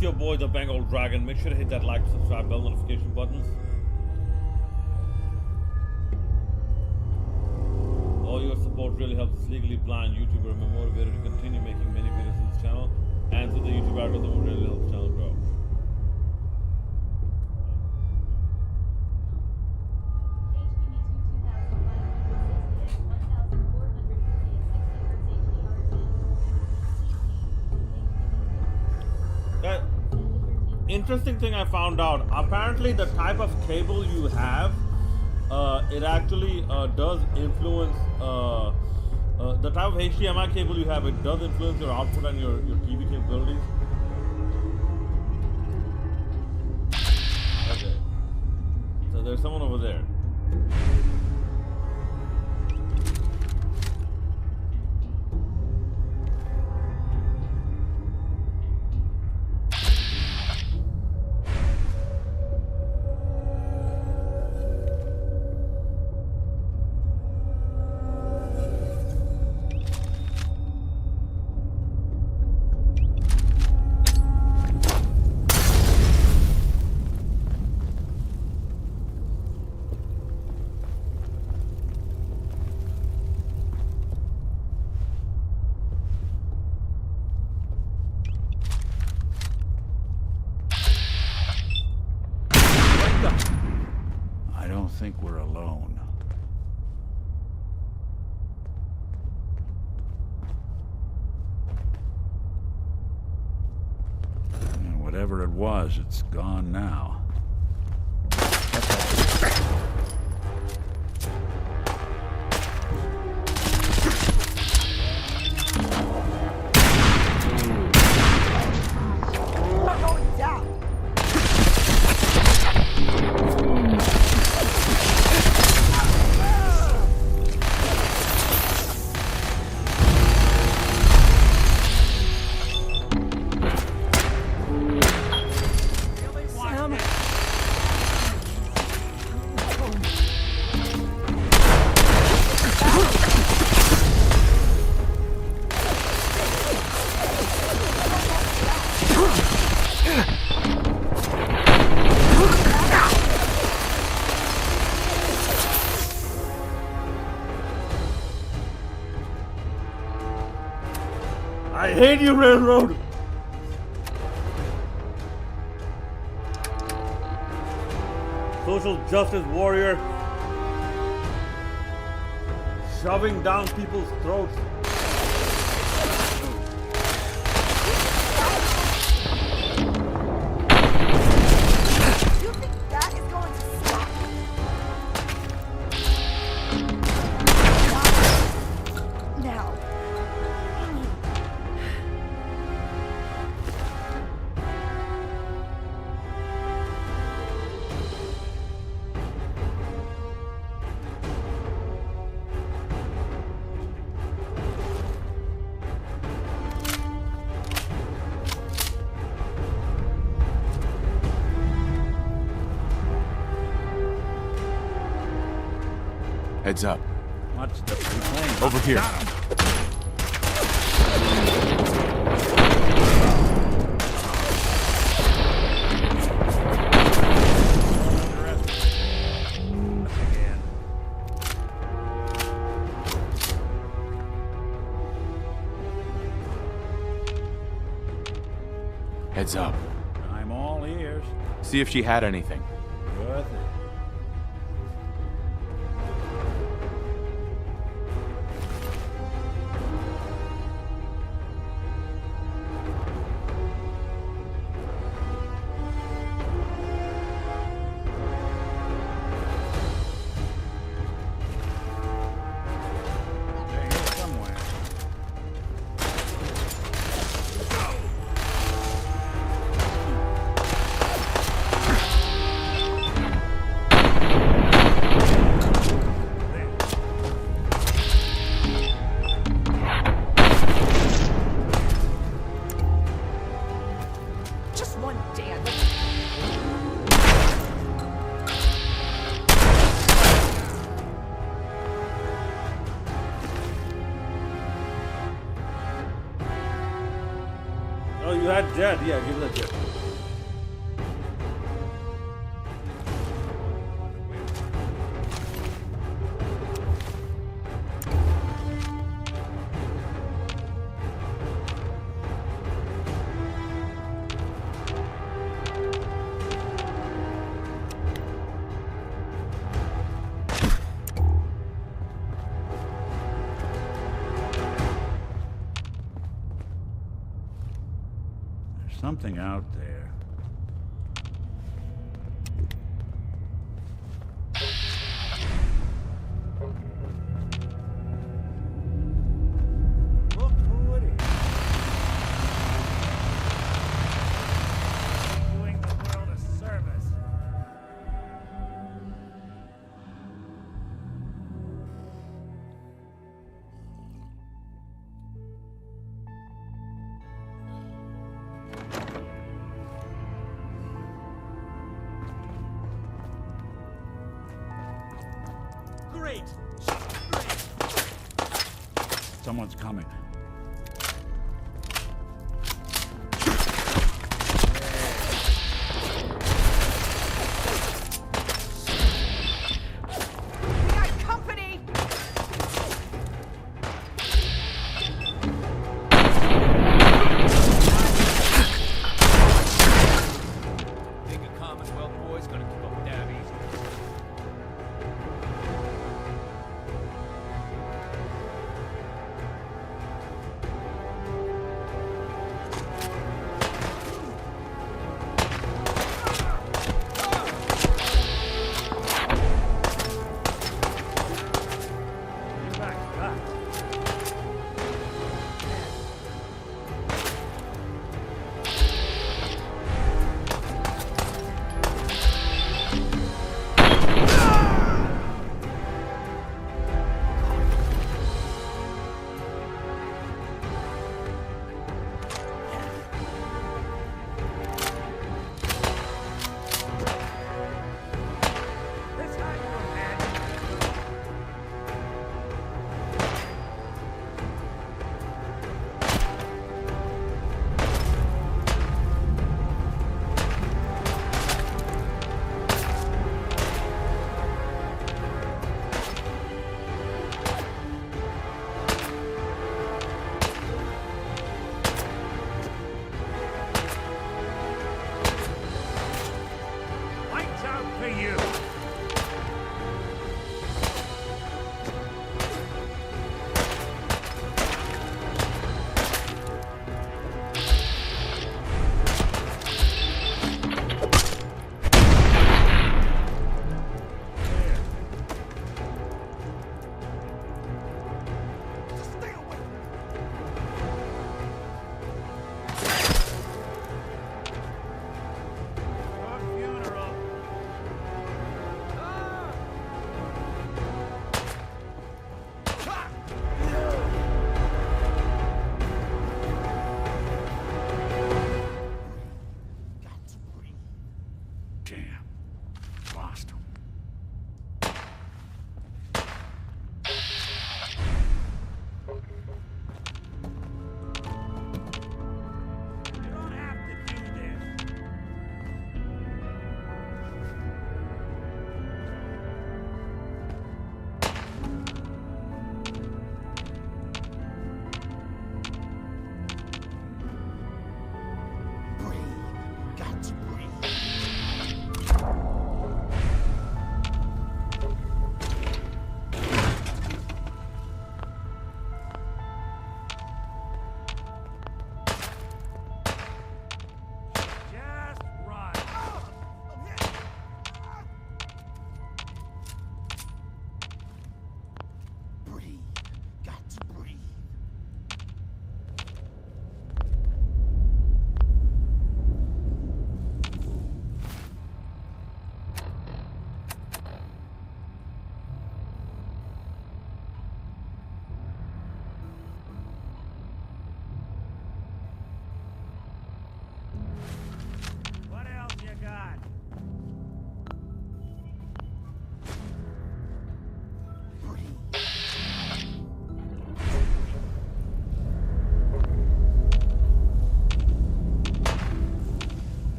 It's your boy, the Bengal Dragon. Make sure to hit that like, subscribe, bell notification buttons. All your support really helps this legally blind YouTuber and we're motivated to continue making many videos on this channel. And through the YouTube algorithm, really helps the channel grow. Interesting thing I found out. Apparently, the type of cable you have, it actually does influence the type of HDMI cable you have. It does influence your output and your TV capabilities. Okay. So there's someone over there. Think we're alone. And whatever it was, it's gone now. I hate you, Railroad! Social justice warrior. Shoving down people's throats. You think that is going to stop? Now. Heads up. Watch the plane. Over here. Heads up. I'm all ears. See if she had anything. Worth it. Oh, you had Jet. Yeah, give it a Jet. something out there. Look who it is. Doing the world a service. Great! Great! Someone's coming. We got company! Think a commonwealth boy's gonna keep up with that easy.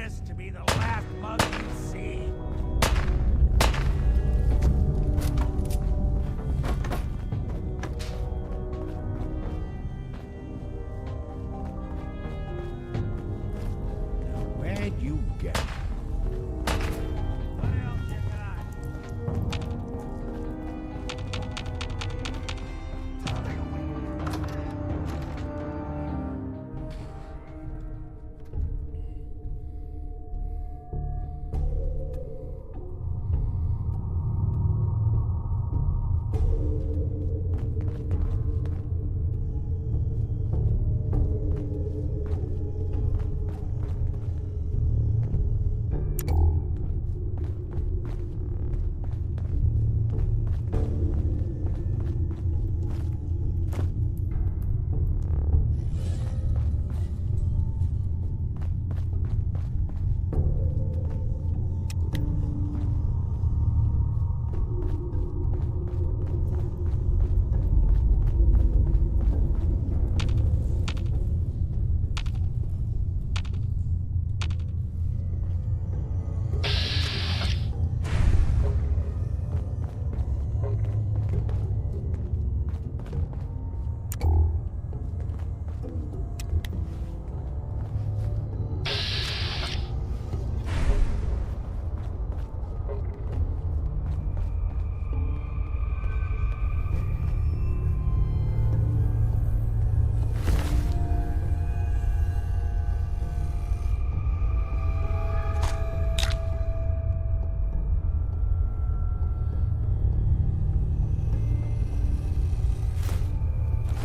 this to be the last mug you see. Now, where'd you get it? What else you got?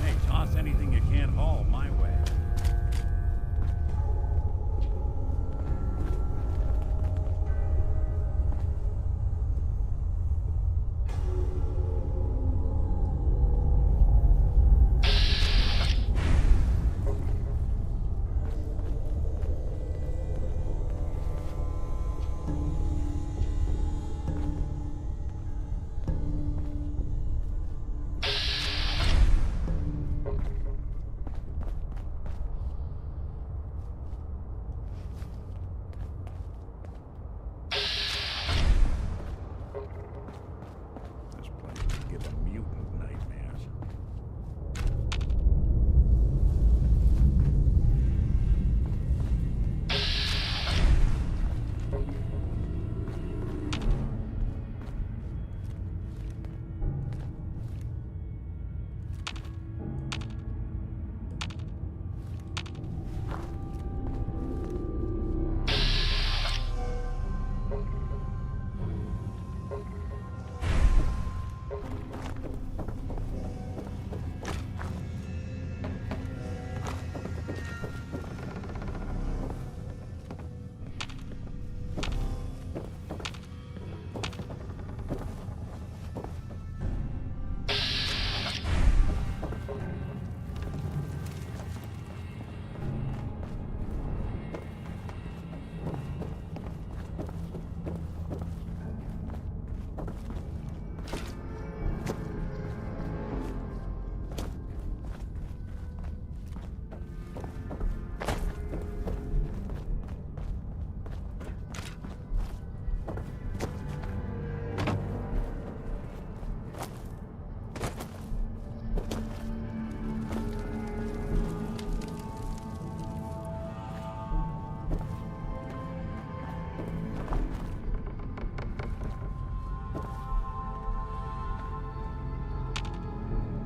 Hey, toss anything you can't haul my way. This place would give a mutant nightmares.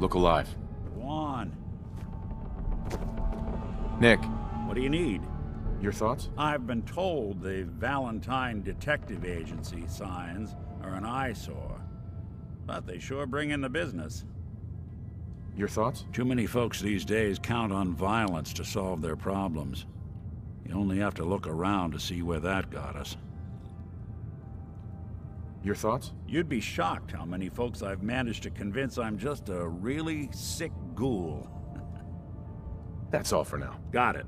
Look alive. Go on. Nick, What do you need? your thoughts? I've been told the Valentine Detective Agency signs are an eyesore. But they sure bring in the business. Your thoughts? Too many folks these days count on violence to solve their problems. You only have to look around to see where that got us. Your thoughts? You'd be shocked how many folks I've managed to convince I'm just a really sick ghoul. That's all for now. Got it.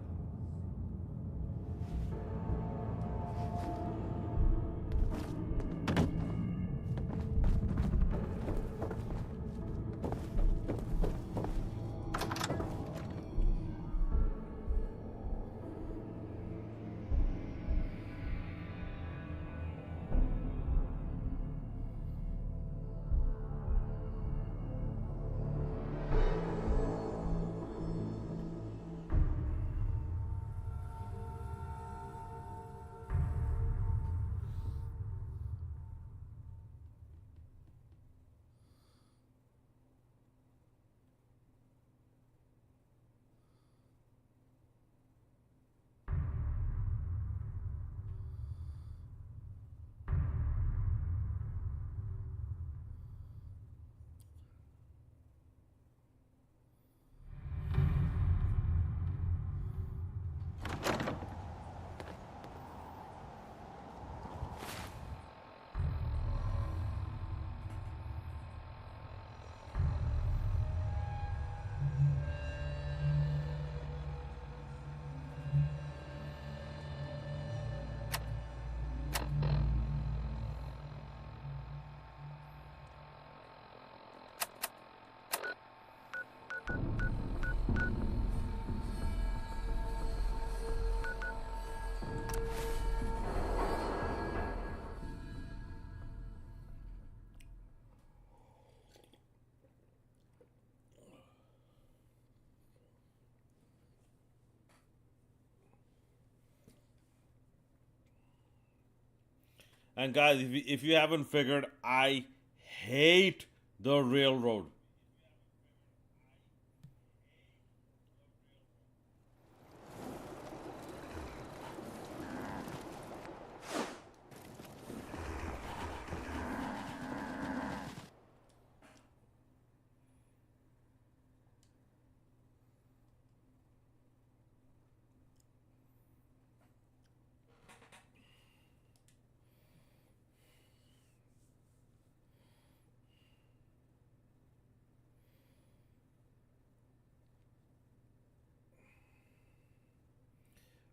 And guys, if you haven't figured, I hate the railroad.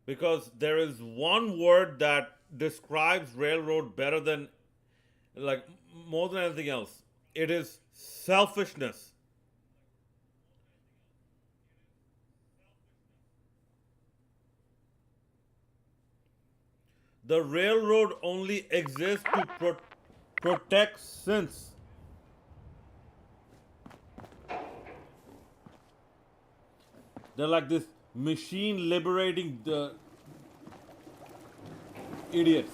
Because there is one word that describes railroad better than, like, more than anything else. It is selfishness. The railroad only exists to protect sins. They're like this machine liberating the idiots.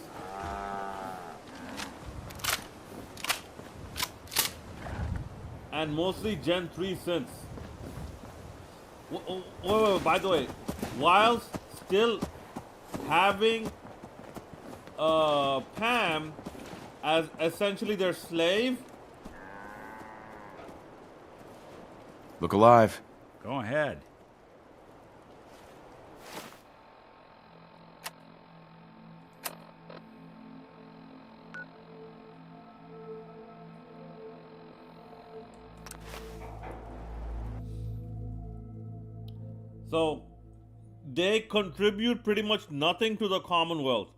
And mostly Gen 3 synths. By the way, while still having Pam as essentially their slave. Look alive. Go ahead. So they contribute pretty much nothing to the Commonwealth.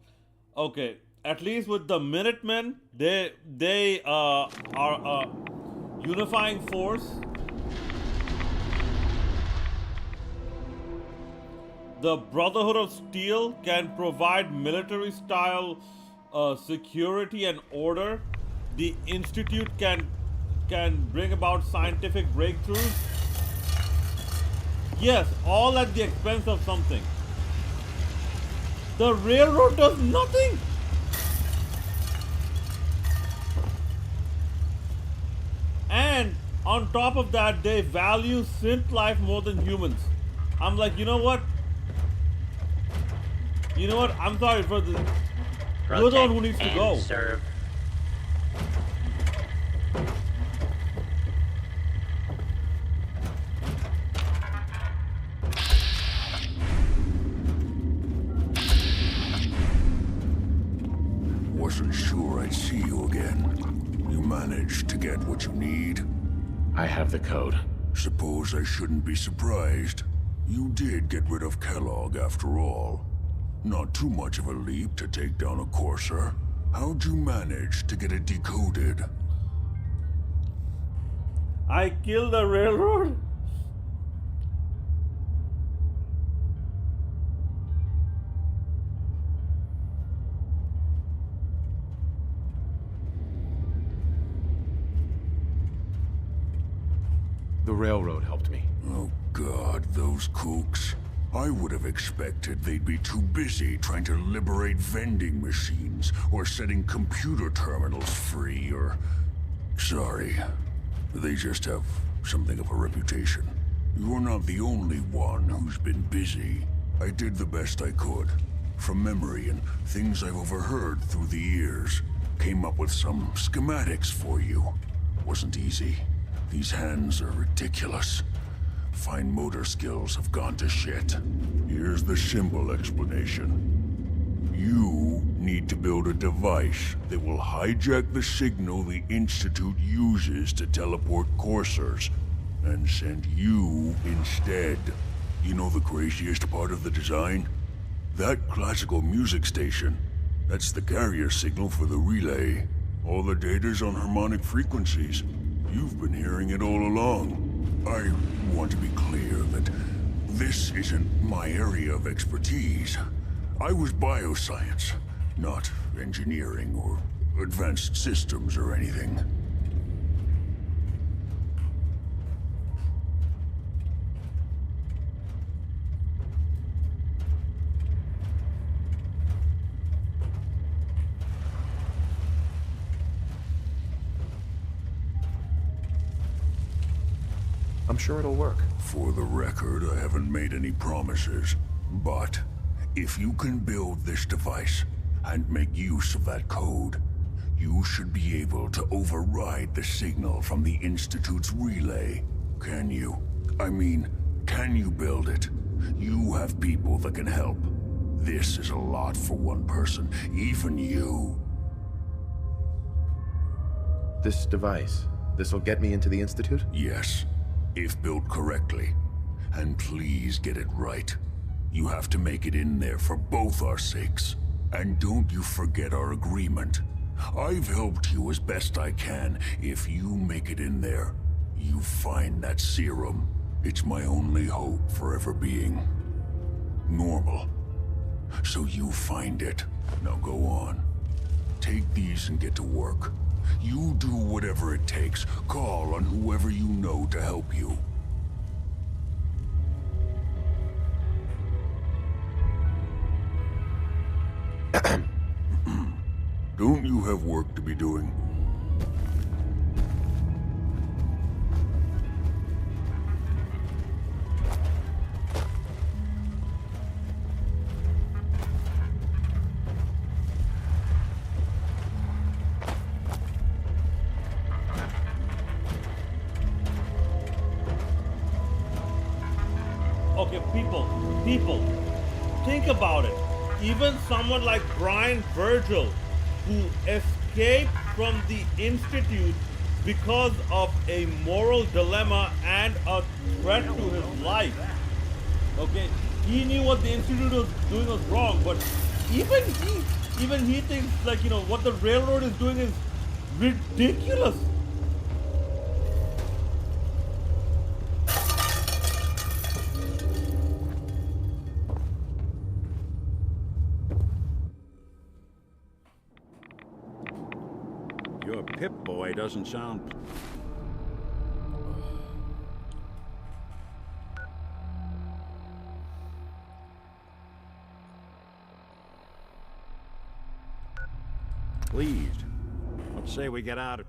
Okay, at least with the Minutemen, they are a unifying force. The Brotherhood of Steel can provide military-style security and order. The Institute can bring about scientific breakthroughs. Yes, all at the expense of something. The railroad does nothing. And on top of that, they value synth life more than humans. I'm like, you know what? You know what? I'm sorry for the. You're the one who needs to go. Serve. Wasn't sure I'd see you again. You managed to get what you need? I have the code. Suppose I shouldn't be surprised. You did get rid of Kellogg after all. Not too much of a leap to take down a courser. How'd you manage to get it decoded? I killed the railroad. The railroad helped me. Oh God, those kooks. I would have expected they'd be too busy trying to liberate vending machines or setting computer terminals free or... Sorry. They just have something of a reputation. You're not the only one who's been busy. I did the best I could. From memory and things I've overheard through the years. Came up with some schematics for you. Wasn't easy. These hands are ridiculous. Fine motor skills have gone to shit. Here's the simple explanation. You need to build a device that will hijack the signal the Institute uses to teleport coursers, and send you instead. You know the craziest part of the design? That classical music station, that's the carrier signal for the relay. All the data's on harmonic frequencies. You've been hearing it all along. I want to be clear that this isn't my area of expertise. I was bioscience, not engineering or advanced systems or anything. I'm sure it'll work. For the record, I haven't made any promises. But if you can build this device and make use of that code, you should be able to override the signal from the Institute's relay. Can you? I mean, can you build it? You have people that can help. This is a lot for one person, even you. This device, this'll get me into the Institute? Yes, if built correctly. And please get it right. You have to make it in there for both our sakes. And don't you forget our agreement. I've helped you as best I can. If you make it in there, you find that serum. It's my only hope for ever being normal. So you find it. Now go on. Take these and get to work. You do whatever it takes. Call on whoever you know to help you. Don't you have work to be doing? Okay, people, think about it. Even someone like Brian Virgil, who escaped from the Institute because of a moral dilemma and a threat to his life. Okay, he knew what the Institute was doing was wrong, but even he thinks, like, you know, what the railroad is doing is ridiculous. Your Pip-Boy doesn't sound... pleased. Let's say we get out of...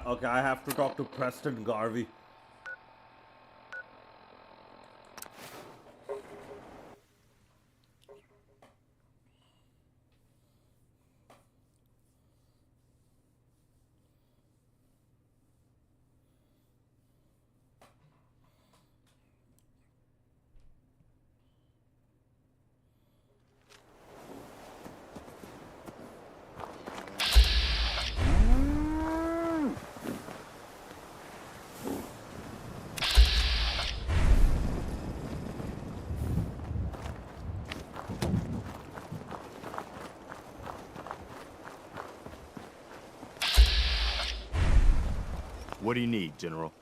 Okay, I have to talk to Preston Garvey. What do you need, General?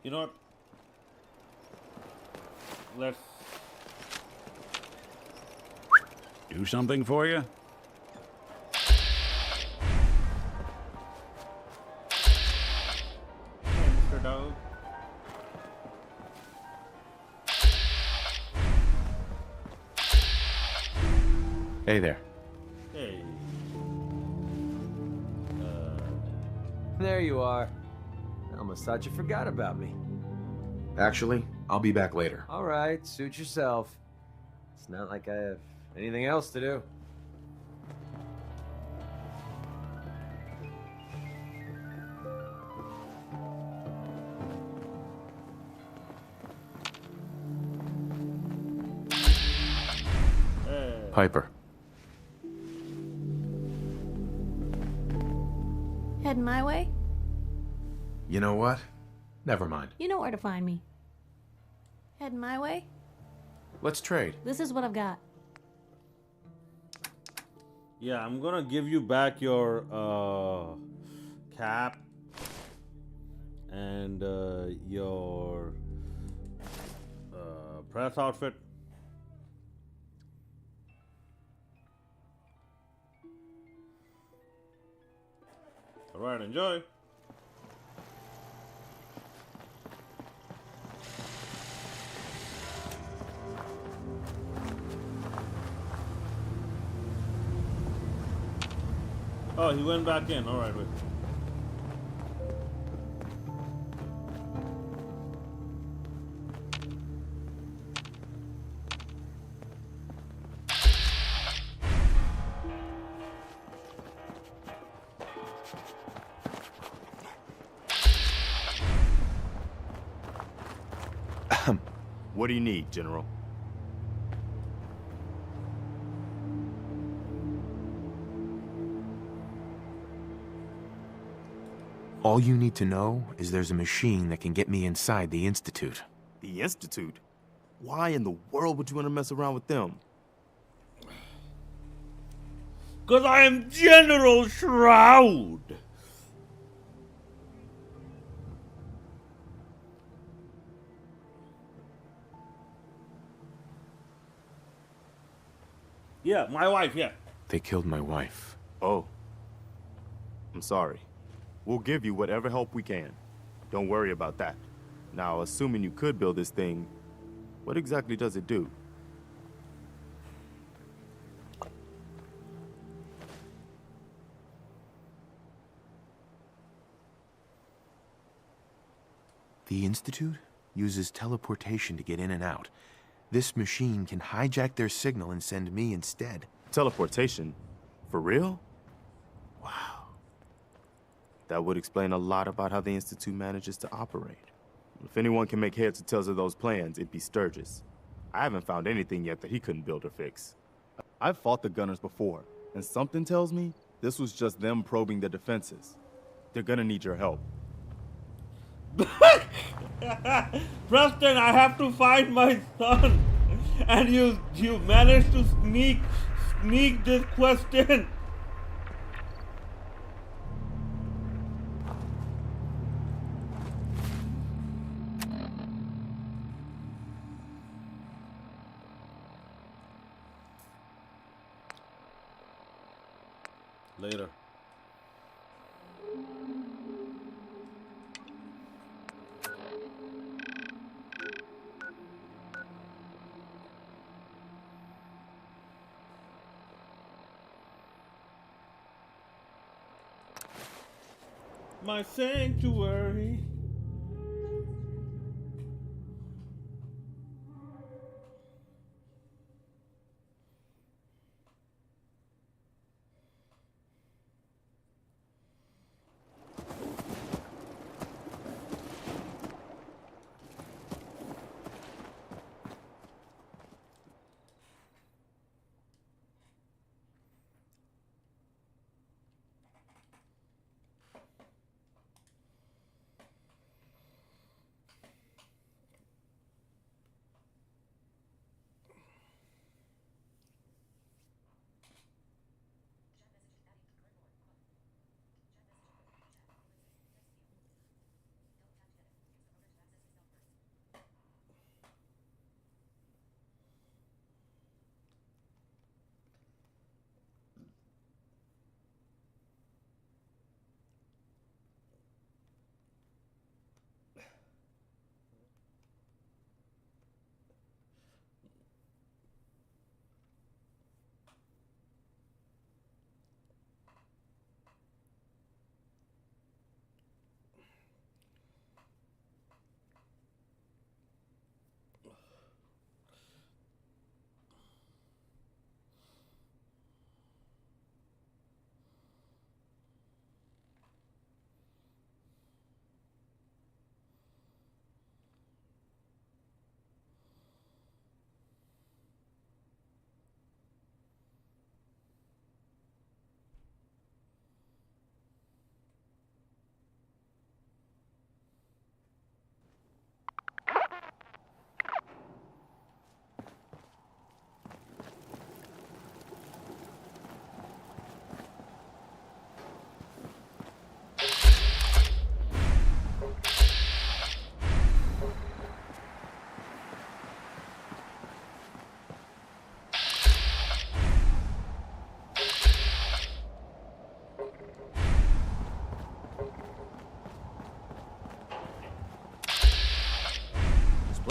You know what? Let's do something for you? Hey there. Hey. There you are. I almost thought you forgot about me. Actually, I'll be back later. All right, suit yourself. It's not like I have anything else to do. Piper. Heading my way? You know what? Never mind. You know where to find me. Heading my way? Let's trade. This is what I've got. Yeah, I'm gonna give you back your cap and your press outfit. All right, enjoy. Oh, he went back in. All right, wait. What do you need, General? All you need to know is there's a machine that can get me inside the Institute. The Institute? Why in the world would you want to mess around with them? Because I am General Shroud. Yeah, my wife, yeah. They killed my wife. Oh. I'm sorry. We'll give you whatever help we can. Don't worry about that. Now, assuming you could build this thing, what exactly does it do? The Institute uses teleportation to get in and out. This machine can hijack their signal and send me instead. Teleportation? For real? Wow. That would explain a lot about how the Institute manages to operate. If anyone can make heads or tails of those plans, it'd be Sturgis. I haven't found anything yet that he couldn't build or fix. I've fought the Gunners before, and something tells me this was just them probing their defenses. They're gonna need your help. Preston, I have to find my son. And you managed to sneak this question. Later. My sanctuary.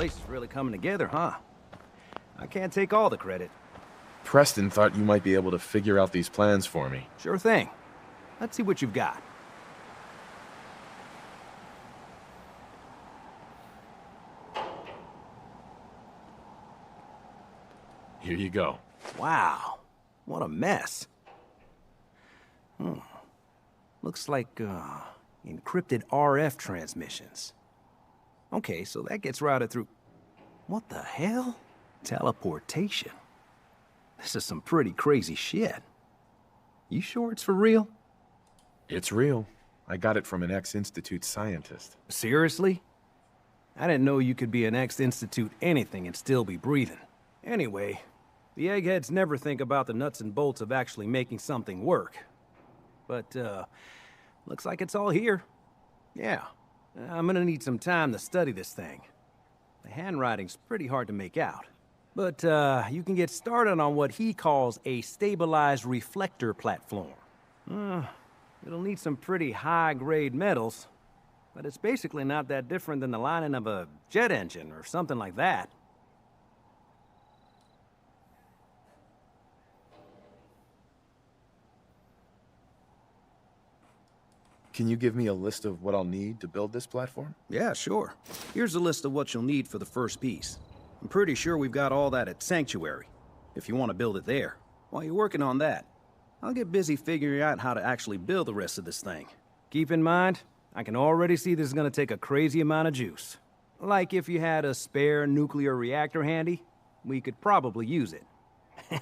place is really coming together, huh? I can't take all the credit. Preston thought you might be able to figure out these plans for me. Sure thing. Let's see what you've got. Here you go. Wow, what a mess. Looks like, encrypted RF transmissions. Okay, so that gets routed through... What the hell? Teleportation. This is some pretty crazy shit. You sure it's for real? It's real. I got it from an ex-Institute scientist. Seriously? I didn't know you could be an ex-Institute anything and still be breathing. Anyway, the eggheads never think about the nuts and bolts of actually making something work. But, looks like it's all here. Yeah, I'm gonna need some time to study this thing. The handwriting's pretty hard to make out. But, you can get started on what he calls a stabilized reflector platform. It'll need some pretty high-grade metals, but it's basically not that different than the lining of a jet engine or something like that. Can you give me a list of what I'll need to build this platform? Yeah, sure. Here's a list of what you'll need for the first piece. I'm pretty sure we've got all that at Sanctuary, if you want to build it there. While you're working on that, I'll get busy figuring out how to actually build the rest of this thing. Keep in mind, I can already see this is gonna take a crazy amount of juice. Like if you had a spare nuclear reactor handy, we could probably use it.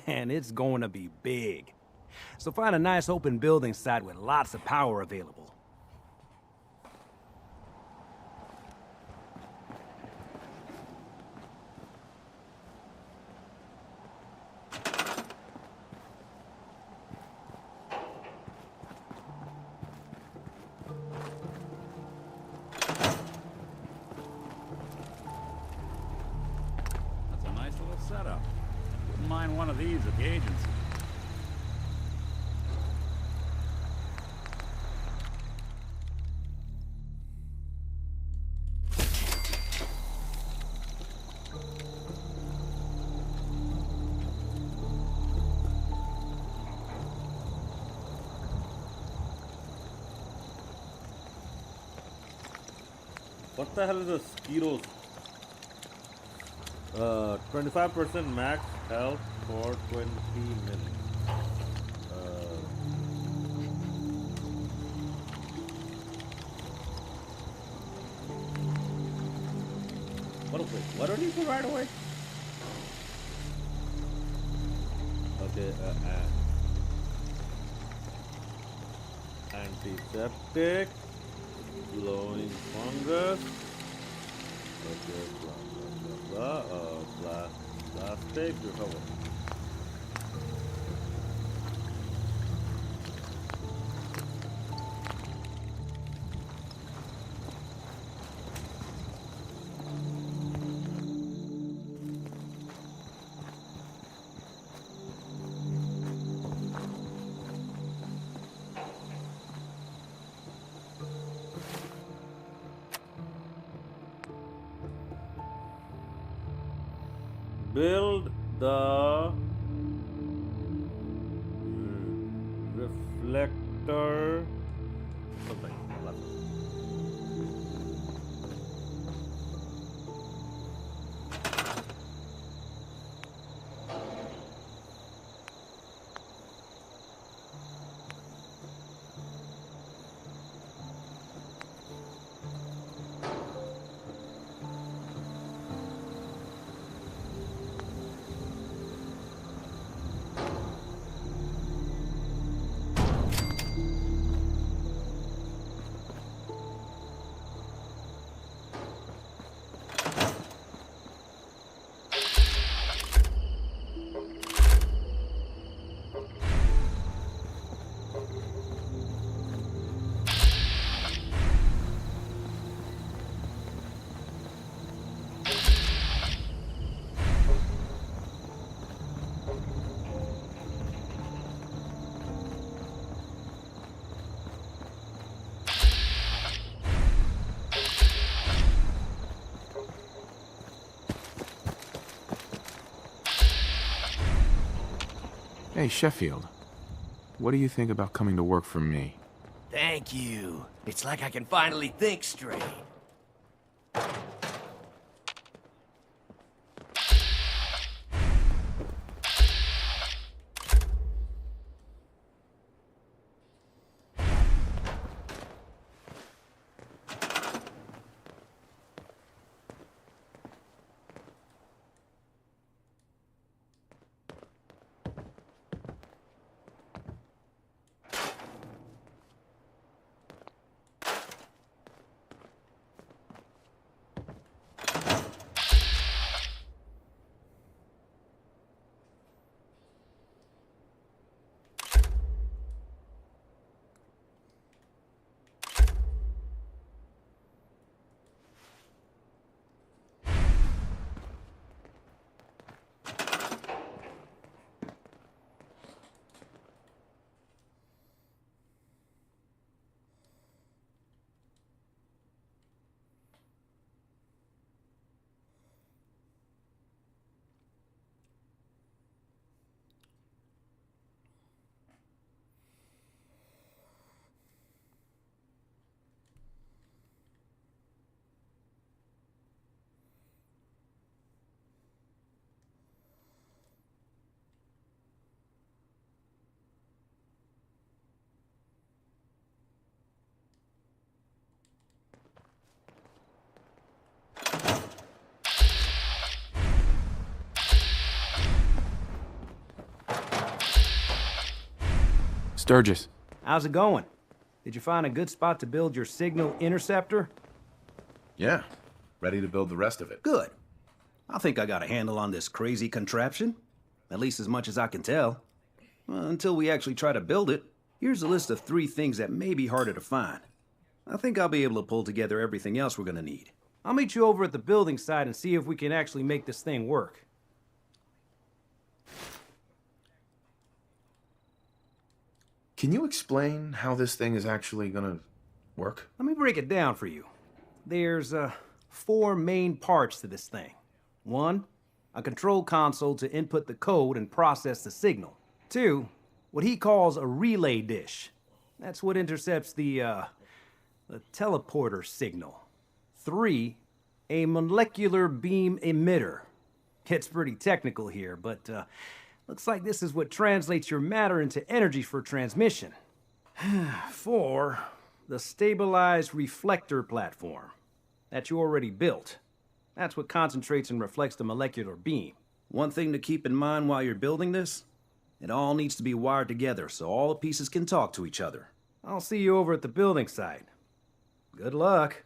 And it's going to be big. So find a nice open building site with lots of power available. Setup. Wouldn't mind one of these at the agency. What the hell is a Skiros? 25% max health for 20 minutes. What do you do right away? Okay, antiseptic, glowing fungus. Okay, plastic recover. Build the reflector. Something. Hey, Sheffield. What do you think about coming to work for me? Thank you. It's like I can finally think straight. Sturgis. How's it going? Did you find a good spot to build your signal interceptor? Yeah. Ready to build the rest of it. Good. I think I got a handle on this crazy contraption. At least as much as I can tell. Until we actually try to build it, here's a list of 3 things that may be harder to find. I think I'll be able to pull together everything else we're gonna need. I'll meet you over at the building site and see if we can actually make this thing work. Can you explain how this thing is actually gonna work? Let me break it down for you. There's 4 main parts to this thing. 1, a control console to input the code and process the signal. 2, what he calls a relay dish. That's what intercepts the teleporter signal. 3, a molecular beam emitter. It's pretty technical here, but looks like this is what translates your matter into energy for transmission. 4, the stabilized reflector platform that you already built. That's what concentrates and reflects the molecular beam. One thing to keep in mind while you're building this, it all needs to be wired together so all the pieces can talk to each other. I'll see you over at the building site. Good luck.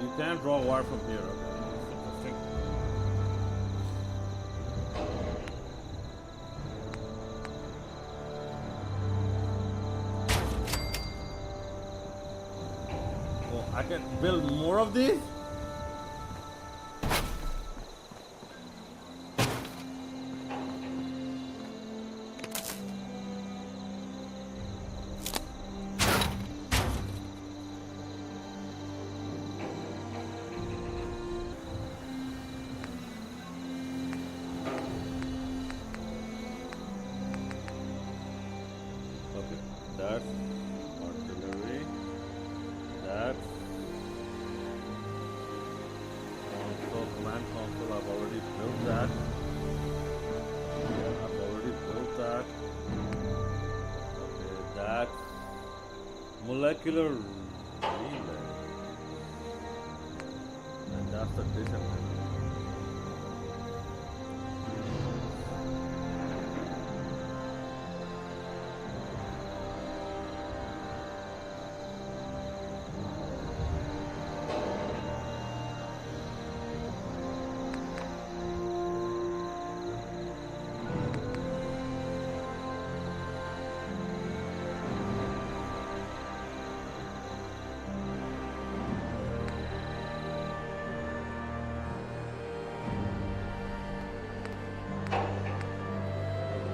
You can't draw wire from here. Okay. Interesting. can build more of these? Okay, that's artillery. That's console, command console. I've already built that. Yeah, I've already built that. Okay, that's molecular relay. And that's the discipline.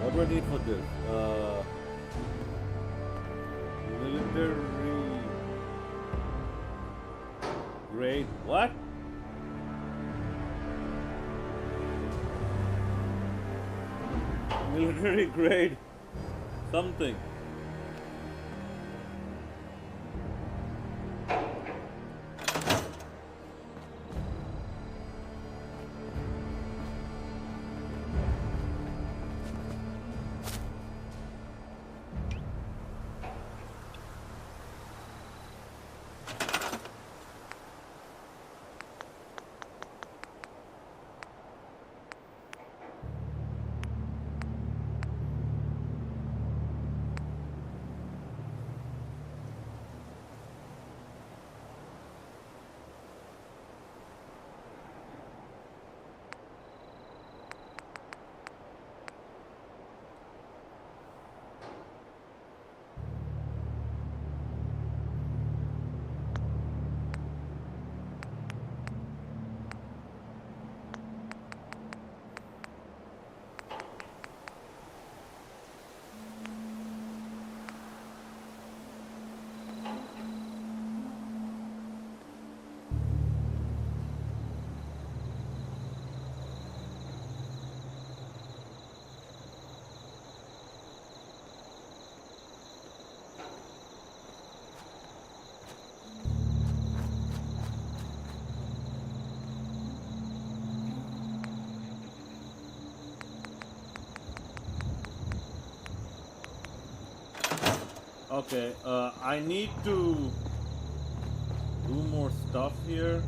What do I need for this? Military grade. What? Military grade something. Okay, I need to do more stuff here.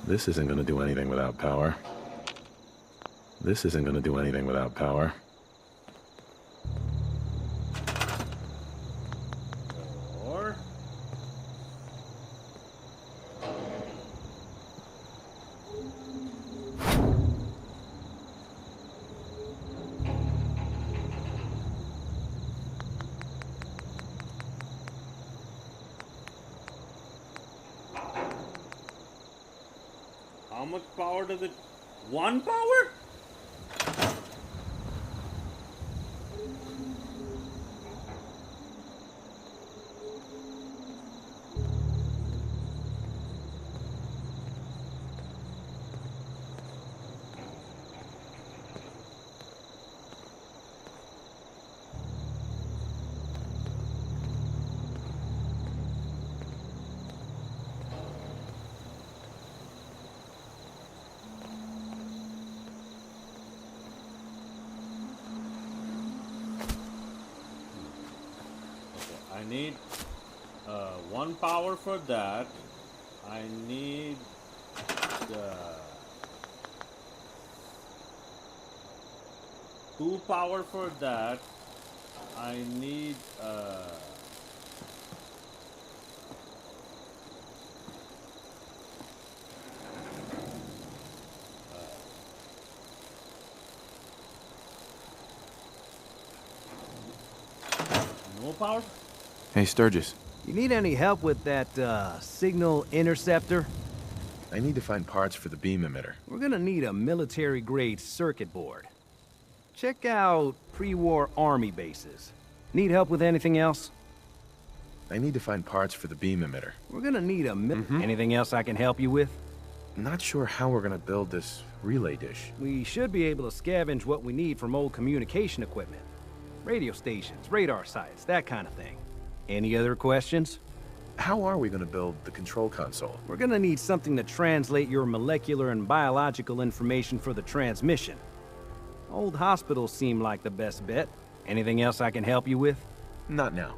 This isn't going to do anything without power. This isn't going to do anything without power. Or how much power does it? 1 power? I need 1 power for that. I need 2 power for that. I need no power? Hey, Sturgis. You need any help with that, signal interceptor? I need to find parts for the beam emitter. We're gonna need a military-grade circuit board. Check out pre-war army bases. Need help with anything else? I need to find parts for the beam emitter. We're gonna need a Anything else I can help you with? Not sure how we're gonna build this relay dish. We should be able to scavenge what we need from old communication equipment. Radio stations, radar sites, that kind of thing. Any other questions? How are we gonna build the control console? We're gonna need something to translate your molecular and biological information for the transmission. Old hospitals seem like the best bet. Anything else I can help you with? Not now.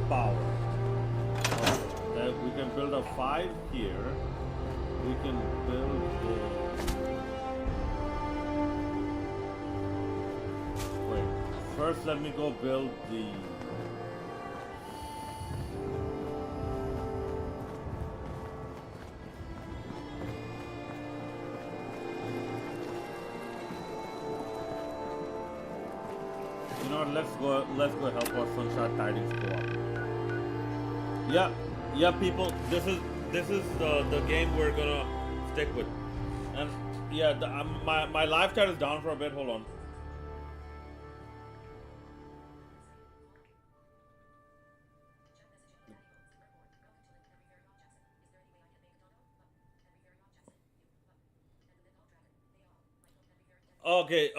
Power. That we can build a 5 here. We can build wait, first let me go build the you know what, let's go help our Sunshine Tidings co-op. Yeah, people. This is the game we're gonna stick with, and yeah, my live chat is down for a bit. Hold on. Okay.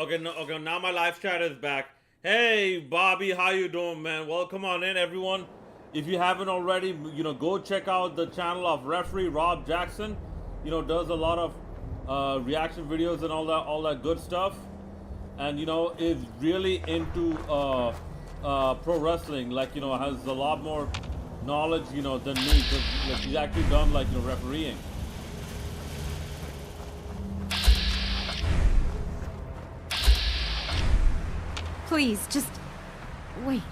Now my live chat is back. Hey, Bobby, how you doing, man? Welcome on in, everyone. If you haven't already, go check out the channel of referee Rob Jackson. Does a lot of reaction videos and all that good stuff, and is really into pro wrestling. Like has a lot more knowledge than me, because he's actually done refereeing. Please, just wait.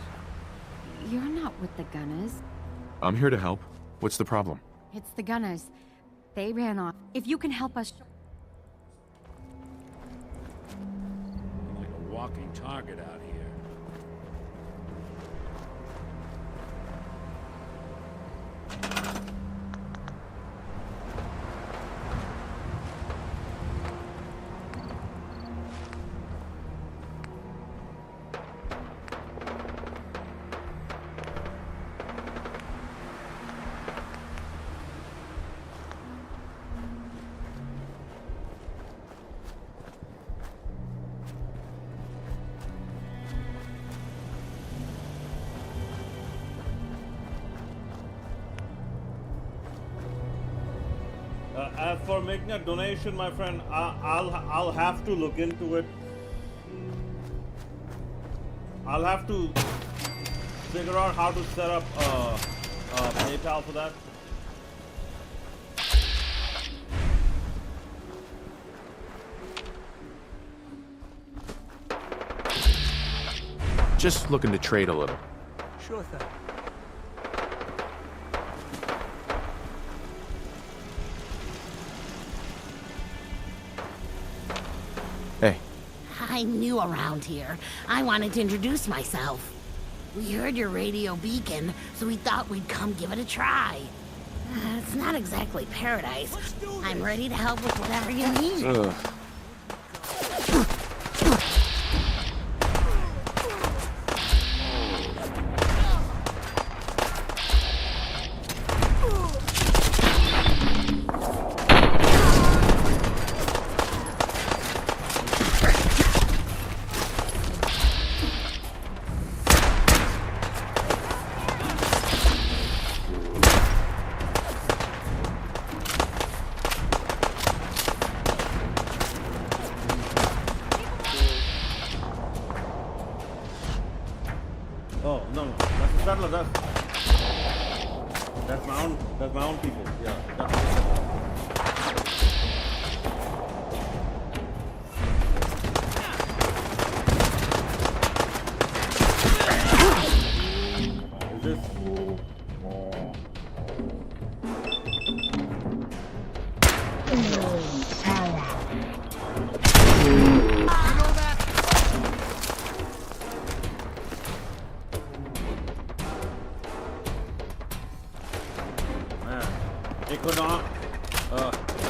You're not with the Gunners. I'm here to help. What's the problem? It's the Gunners. They ran off. If you can help us... Like a walking target out here. As for making a donation, my friend, I'll have to look into it. I'll have to figure out how to set up PayPal for that. Just looking to trade a little. Sure thing. Hey. I'm new around here. I wanted to introduce myself. We heard your radio beacon, so we thought we'd come give it a try. It's not exactly paradise. I'm ready to help with whatever you need. Oh no, that's a settler. That's my own people. Yeah.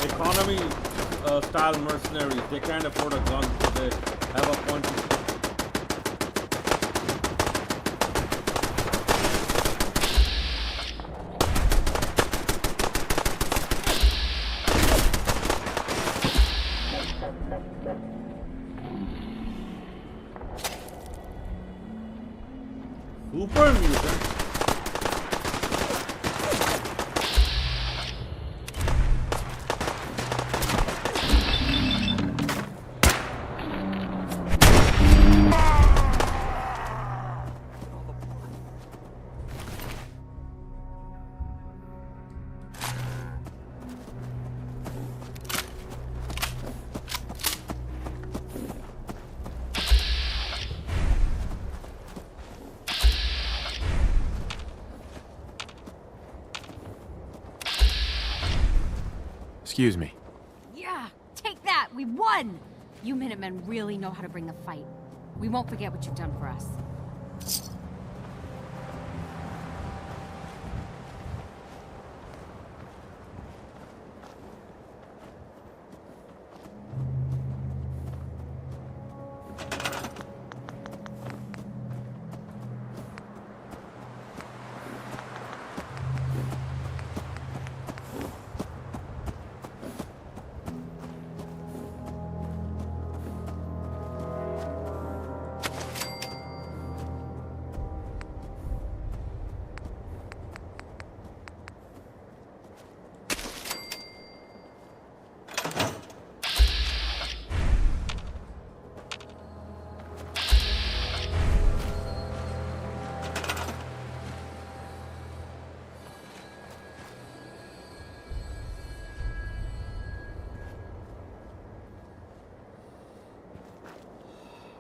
economy style mercenaries. They can't afford a gun, so they have a point. Super mutant. Excuse me. Yeah, take that! We won! You Minutemen really know how to bring the fight. We won't forget what you've done for us.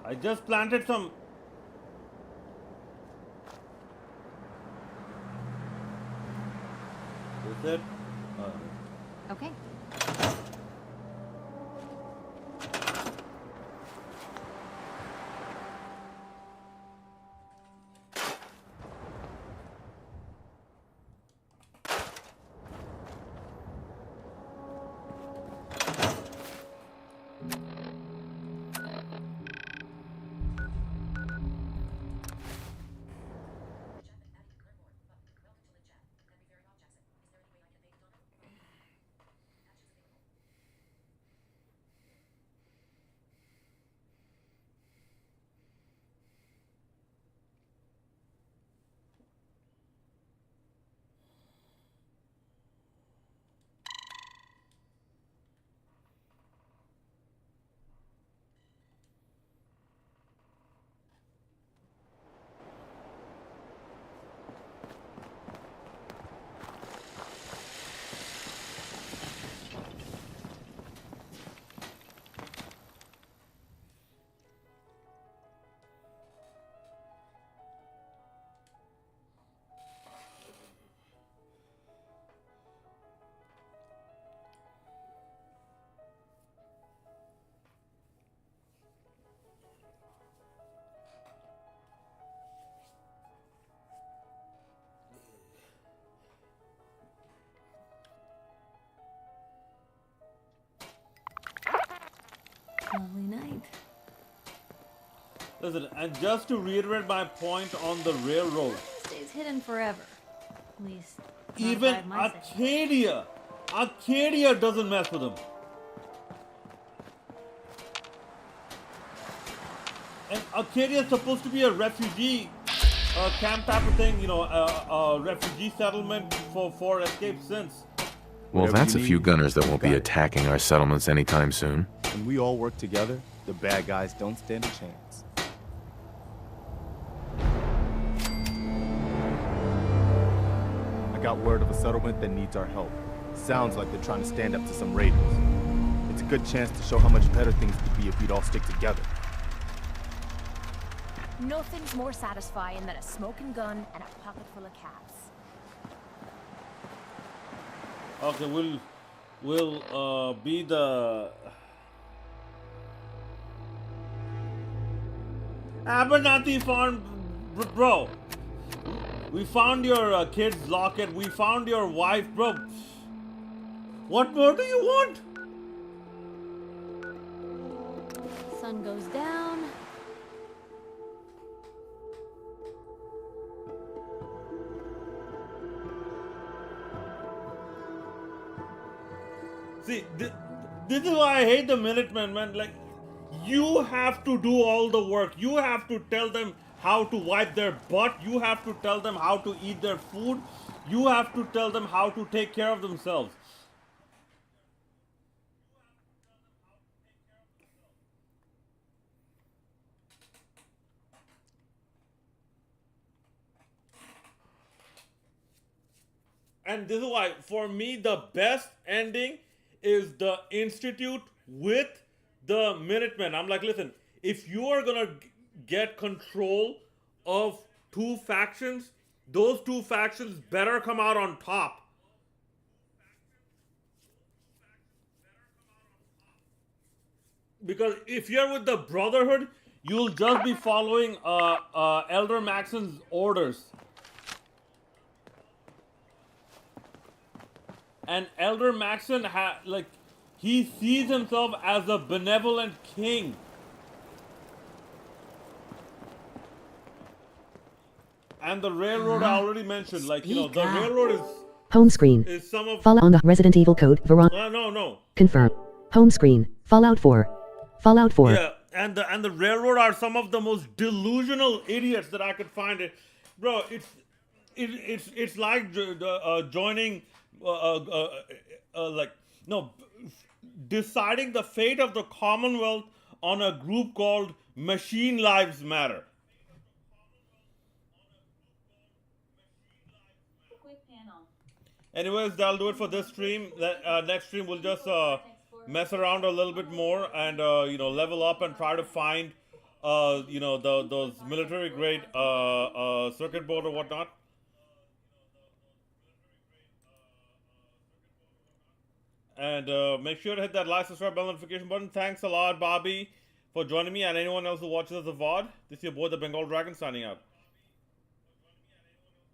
I just planted some. Is it? Okay. Lovely night. Listen, and just to reiterate my point on the railroad, Stays hidden forever. At least. not even by my section. Arcadia doesn't mess with them. And Arcadia is supposed to be a refugee camp type of thing, you know, a refugee settlement for escaped sins. Well, Whatever that's a you few need, gunners that won't be got it. attacking our settlements anytime soon. When we all work together, the bad guys don't stand a chance. I got word of a settlement that needs our help. Sounds like they're trying to stand up to some raiders. It's a good chance to show how much better things could be if we'd all stick together. Nothing's more satisfying than a smoking gun and a pocket full of cats. Okay, we'll be the Abernathy farm, bro. We found your kid's locket. We found your wife, bro. What more do you want? Sun goes down. See, this is why I hate the Minutemen, man. Like, you have to do all the work. You have to tell them how to wipe their butt. You have to tell them how to eat their food. You have to tell them how to take care of themselves. And this is why, for me, the best ending is the Institute with the Minutemen. I'm like, listen, if you are gonna get control of two factions, those two factions better come out on top. Because if you're with the Brotherhood, you'll just be following Elder Maxon's orders. And Elder Maxon, he sees himself as a benevolent king. And the railroad I already mentioned, like, you know, the railroad is... Home screen. Is some of... Fallout on the Resident Evil code, Veron... No. Confirm. Home screen. Fallout 4. Fallout 4. Yeah, and the railroad are some of the most delusional idiots that I could find. It, bro, it's like joining... deciding the fate of the Commonwealth on a group called Machine Lives Matter. Anyways, that'll do it for this stream. Next stream we'll just mess around a little bit more and level up and try to find those military grade circuit board or whatnot. And make sure to hit that like, subscribe, bell notification button. Thanks a lot, Bobby, for joining me, and anyone else who watches the VOD. This is your boy, the Bengal Dragon, signing out.